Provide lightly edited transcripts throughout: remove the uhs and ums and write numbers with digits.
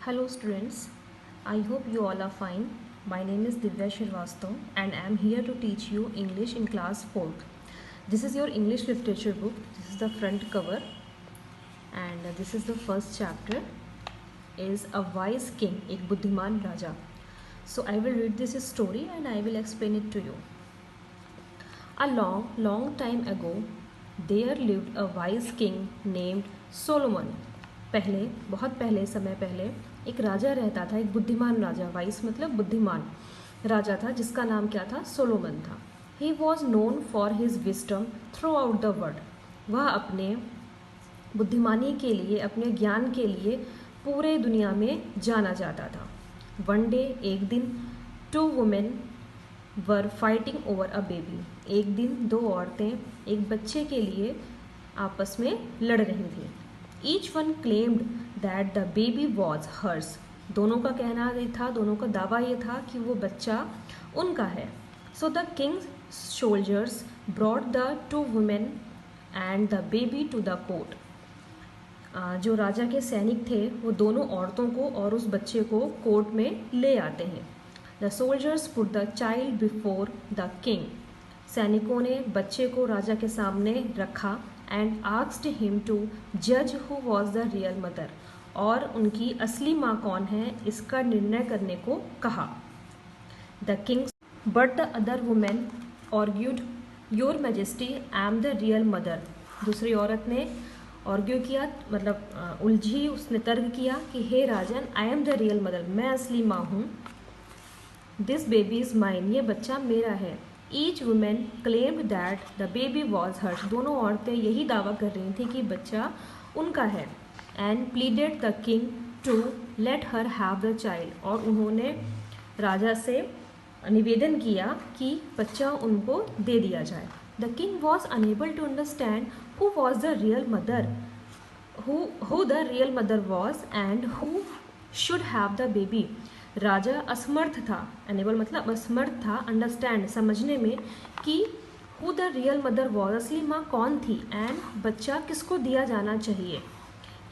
Hello students, I hope you all are fine. My name is Divya Shrivastava and I am here to teach you English in class 4th. This is your English literature book. This is the front cover and this is the first chapter is A Wise King, एक बुद्धिमान राजा. So I will read this story and I will explain it to you. A long time ago, there lived a wise king named Solomon. बहुत पहले समय पहले एक राजा रहता था, एक बुद्धिमान राजा. वाइस मतलब बुद्धिमान राजा था जिसका नाम क्या था? सोलोमन था. He was known for his wisdom through out the world. वह अपने बुद्धिमानी के लिए, अपने ज्ञान के लिए पूरे दुनिया में जाना जाता था. वन डे, एक दिन, two women were fighting over a baby. एक दिन दो औरतें एक बच्चे के लिए आपस में लड़ रही थी. Each one claimed that the baby was hers. दोनों का कहना ये था, दोनों का दावा ये था कि वो बच्चा उनका है. So the king's soldiers brought the two women and the baby to the court. जो राजा के सैनिक थे वो दोनों औरतों को और उस बच्चे को कोर्ट में ले आते हैं. The soldiers put the child before the king. सैनिकों ने बच्चे को राजा के सामने रखा एंड आस्क्ड हिम टू जज who was the real mother. और उनकी असली माँ कौन है इसका निर्णय करने को कहा. The Kings but the other women argued your majesty I am the real mother. दूसरी औरत ने आर्ग्यू किया, मतलब उलझी, उसने तर्क किया कि हे Rajan, I am the real mother, मैं असली माँ हूँ. दिस बेबी इज़ माइन, ये बच्चा मेरा है. Each women claimed that the baby was hers. दोनों औरतें यही दावा कर रही थी कि बच्चा उनका है. And pleaded the king to let her have the child. और उन्होंने राजा से निवेदन किया कि बच्चा उनको दे दिया जाए. The king was unable to understand who was the real mother, who the real mother was and who should have the baby. राजा असमर्थ था, अनेबल मतलब असमर्थ था, अंडरस्टैंड समझने में कि who the real mother was, असली माँ कौन थी, एंड बच्चा किसको दिया जाना चाहिए.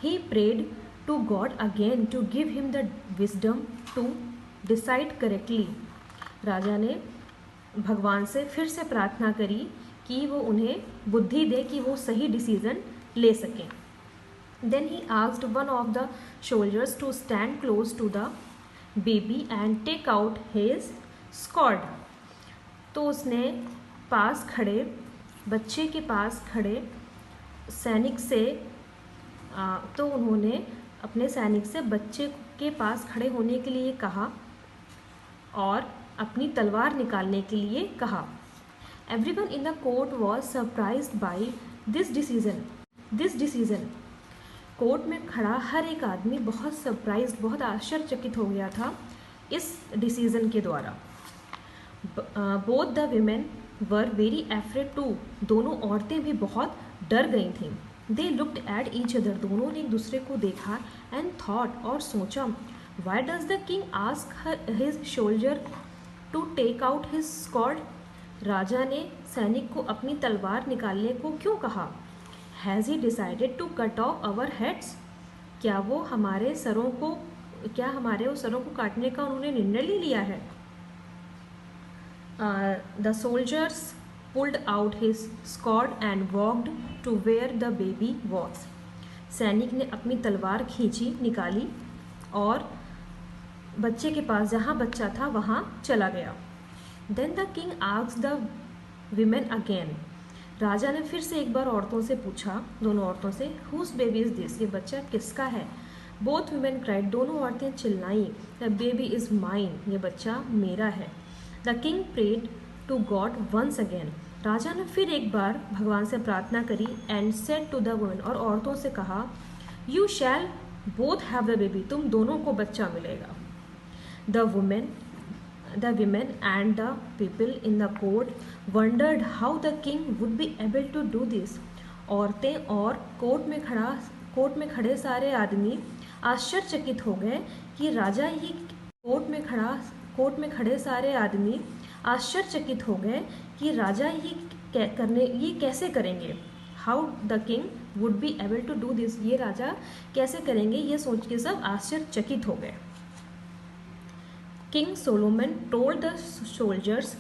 He prayed to God again to give him the wisdom to decide correctly. राजा ने भगवान से फिर से प्रार्थना करी कि वो उन्हें बुद्धि दे कि वो सही डिसीजन ले सकें. Then he asked one of the soldiers to stand close to the baby and take out his sword. तो उसने पास खड़े, बच्चे के पास खड़े सैनिक से तो उन्होंने अपने सैनिक से बच्चे के पास खड़े होने के लिए कहा और अपनी तलवार निकालने के लिए कहा. Everyone in the court was surprised by this decision. Court में खड़ा हर एक आदमी बहुत सरप्राइज, बहुत आश्चर्यचकित हो गया था इस डिसीज़न के द्वारा. Both the women were very afraid too. दोनों औरतें भी बहुत डर गई थीं. They looked at each other. दोनों ने एक दूसरे को देखा एंड थॉट, और सोचा, why does the king ask his soldier to take out his sword. राजा ने सैनिक को अपनी तलवार निकालने को क्यों कहा. Has he decided to cut off our heads. क्या वो हमारे सरों को काटने का उन्होंने निर्णय ले लिया है. The soldiers pulled out his sword and walked to where the baby was. सैनिक ने अपनी तलवार खींची, निकाली और बच्चे के पास, जहाँ बच्चा था वहाँ चला गया. Then the king asked the women again. राजा ने फिर से एक बार औरतों से पूछा, दोनों औरतों से, हुज बेबी इज़ दिस, ये बच्चा किसका है. Both women cried. दोनों औरतें चिल्लाईं, द बेबी इज़ माइन, ये बच्चा मेरा है. The king prayed to God once again. राजा ने फिर एक बार भगवान से प्रार्थना करी and said to the women. और औरतों से कहा, you shall both have the baby, तुम दोनों को बच्चा मिलेगा. The women and the people in the court wondered how the king would be able to do this. औरतें और कोर्ट में खड़े सारे आदमी आश्चर्यचकित हो गए कि राजा ये कोर्ट में खड़े सारे आदमी आश्चर्यचकित हो गए कि राजा ये कैसे करेंगे. How the king would be able to do this, ये राजा कैसे करेंगे, ये सोच के सब आश्चर्यचकित हो गए। King Solomon told the soldiers,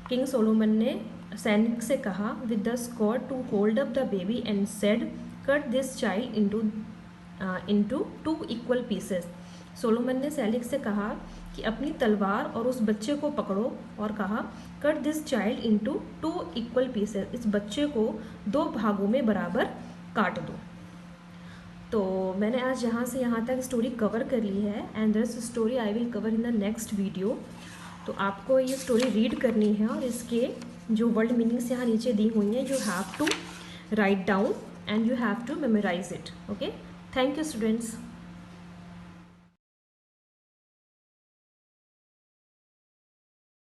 king Solomon ने सैनिक से कहा, with the sword to hold up the baby and said, cut this child into 2 equal pieces. Solomon ने सैनिक से कहा कि अपनी तलवार और उस बच्चे को पकड़ो और कहा, cut this child into 2 equal pieces, इस बच्चे को 2 भागों में बराबर काट दो। तो मैंने आज यहाँ से यहाँ तक स्टोरी कवर कर ली है, and this story I will cover in the next video. तो आपको ये स्टोरी रीड करनी है और इसके जो वर्ड मीनिंग्स यहाँ नीचे दी हुई हैं, you have to write down and you have to memorise it. Okay, thank you students.